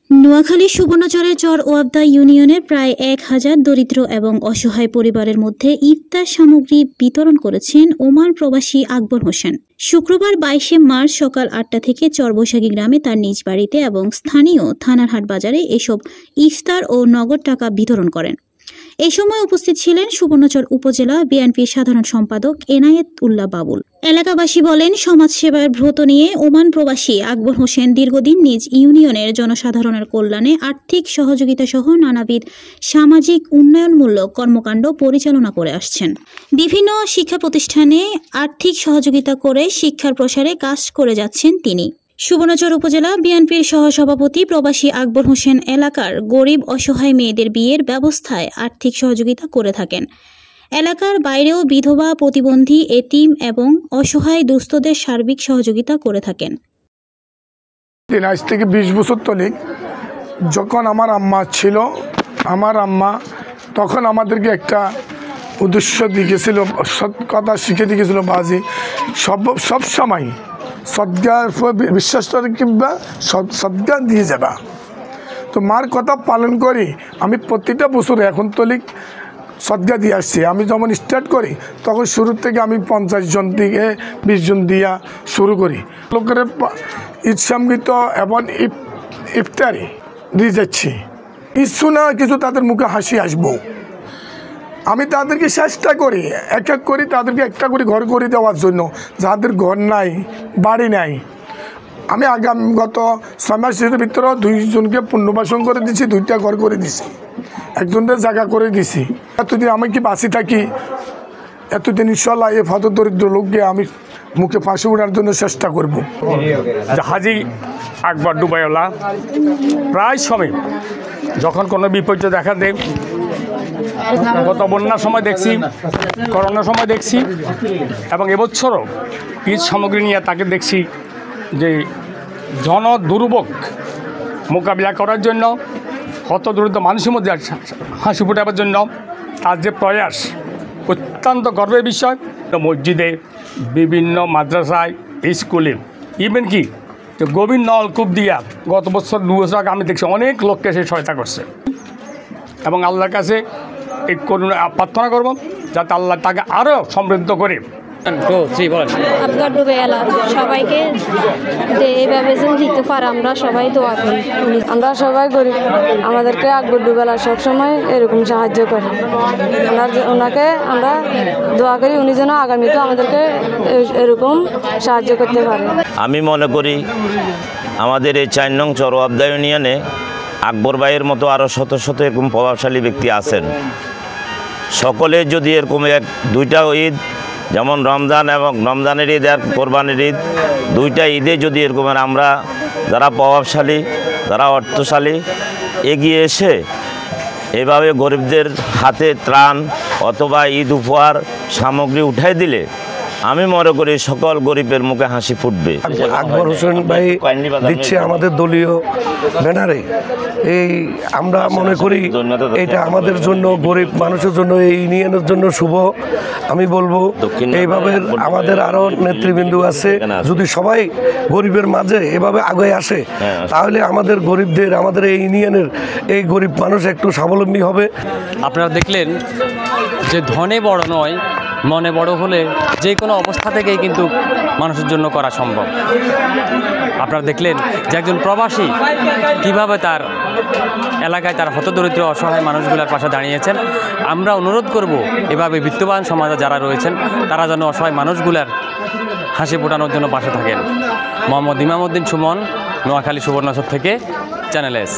নোয়াখালী সুবর্ণচরের চর ওয়াবদা ইউনিয়নের প্রায় 1000 দরিদ্র এবং অসহায় পরিবারের মধ্যে ইফতার সামগ্রী বিতরণ করেছেন ওমান প্রবাসী আকবর হোসেন। শুক্রবার 22 মার্চ সকাল 8টা থেকে চরবৈশাখী গ্রামে তার নিজ বাড়িতে এবং স্থানীয় থানারহাট বাজারে এসব ইফতার ও নগদ টাকা বিতরণ করেন। এই সময় উপস্থিত ছিলেন সুবর্ণচর উপজেলা বিএনপির সাধারণ সম্পাদক এনায়েত উল্লাহ বাবুল। এলাকাবাসী বলেন, সমাজসেবার ব্রত নিয়ে ওমান প্রবাসী আকবর হোসেন দীর্ঘদিন নিজ ইউনিয়নের জনসাধারণের কল্যাণে আর্থিক সহযোগিতা সহ নানাবিধ সামাজিক উন্নয়নমূলক কর্মকাণ্ড পরিচালনা করে আসছেন। বিভিন্ন শিক্ষা প্রতিষ্ঠানে আর্থিক সহযোগিতা করে শিক্ষার প্রসারে কাজ করে যাচ্ছেন তিনি। সুবর্ণচর উপজেলা বিএনপির সহসভাপতি প্রবাসী আকবর হোসেন এলাকার গরিব অসহায় মেয়েদের বিয়ের ব্যবস্থায় আর্থিক সহযোগিতা করে থাকেন। এলাকার বাইরেও বিধবা, প্রতিবন্ধী, এতিম এবং অসহায় দুস্থদের সার্বিক সহযোগিতা করে থাকেন। আজ থেকে 20 বছর তলে যখন আমার আম্মা ছিল, আমার আম্মা তখন আমাদেরকে একটা উদ্দেশ্য দিয়েছিল, কথা শিখে দিয়েছিল, বাজি সব সময় সদ্গার বিশ্বাস করে কিংবা সদ্গা দিয়ে যাবা। তো মার কথা পালন করি আমি প্রতিটা বছর এখন তলিক সদ্গা দিয়ে আসছি। আমি যখন স্টার্ট করি তখন শুরুর থেকে আমি 50 জন থেকে 20 জন দিয়া শুরু করি। লোকের ঈদ সঙ্গীত এবং ইফতারি দিয়ে যাচ্ছি। কিছু না কিছু তাদের মুখে হাসি আসবো। আমি তাদেরকে চেষ্টা করি এক এক করি তাদেরকে একটা করে ঘর করে দেওয়ার জন্য, যাদের ঘর নাই, বাড়ি নাই। আমি গত 6 মাসের ভিতরে 2 জনকে পুনর্বাসন করে দিছি, 2টা ঘর করে দিছি, একজনের জায়গা করে দিছি। এতদিন আমি কি বাঁচি থাকি, এতদিন ইনশাল্লাহ এই হত দরিদ্র লোককে আমি মুখে ফাঁসি ওঠার জন্য চেষ্টা করব। হাজি আকবর ডুবাইওয়ালা প্রায় সময় যখন কোনো বিপর্যয় দেখা দেয়, গত বন্যার সময় দেখছি, করোনার সময় দেখছি, এবং এবছরও ঈদ সামগ্রী নিয়ে তাকে দেখছি যে জন দুর্ভোগ মোকাবিলা করার জন্য, হত দরিদ্র মানুষের মধ্যে হাসি ফোটাবার জন্য তার যে প্রয়াস অত্যন্ত গর্বের বিষয়। মসজিদে, বিভিন্ন মাদ্রাসায়, স্কুলে, ইভেন কি গভীর নলকূপ দিয়া গত বছর 2 বছর আগে আমি দেখছি অনেক লোককে সে সহায়তা করছে। এবং আল্লাহর কাছে এই করুণা প্রার্থনা করব যাতে আল্লাহ তাকে আরও সমৃদ্ধ করে। আকবর ডুবাইওয়ালা সবাইকে এইভাবে দিতে পারে আমরা সবাই দোয়া করি। আমরা সবাই গরিব, আমাদেরকে আকবর ডুবাইওয়ালা সবসময় এরকম সাহায্য করে। ওনাকে আমরা দোয়া করি উনি যেন আগামীতে আমাদেরকে এরকম সাহায্য করতে পারে। আমি মনে করি আমাদের এই 4 নং চর ওয়াবদা ইউনিয়নে আকবর ভাইয়ের মতো আরও শত শত এরকম প্রভাবশালী ব্যক্তি আছেন। সকলে যদি এরকম 2টা ঈদ, যেমন রমজান এবং রমজানের ঈদ আর কোরবানির ঈদ, 2টা ঈদে যদি এরকম আমরা যারা প্রভাবশালী, যারা অর্থশালী এগিয়ে এসে এভাবে গরিবদের হাতে ত্রাণ অথবা ঈদ উপহার সামগ্রী উঠাই দিলে আমি মনে করি সকল গরিবের মুখে হাসি ফুটবে। আকবর হোসেন ভাই দিচ্ছে আমাদের দলীয় ব্যানারে, এই আমরা মনে করি এটা আমাদের জন্য, গরিব মানুষের জন্য, এই ইউনিয়নের জন্য শুভ। আমি বলবো এইভাবে আমাদের আরও নেতৃবৃন্দ আছে, যদি সবাই গরিবের মাঝে এভাবে আগে আসে তাহলে আমাদের গরিবদের, আমাদের এই ইউনিয়নের এই গরিব মানুষ একটু স্বাবলম্বী হবে। আপনারা দেখলেন যে ধনে বড় নয়, মনে বড় হলে যে কোনো অবস্থা থেকেই কিন্তু মানুষের জন্য করা সম্ভব। আপনারা দেখলেন যে একজন প্রবাসী কীভাবে তার এলাকায় তার হতদরিদ্র অসহায় মানুষগুলোর পাশে দাঁড়িয়েছেন। আমরা অনুরোধ করব এভাবে বিত্তবান সমাজে যারা রয়েছেন তারা যেন অসহায় মানুষগুলার হাসি ফোটানোর জন্য পাশে থাকেন। মোহাম্মদ ইমামউদ্দিন সুমন, নোয়াখালী সুবর্ণচর থেকে, চ্যানেল এস।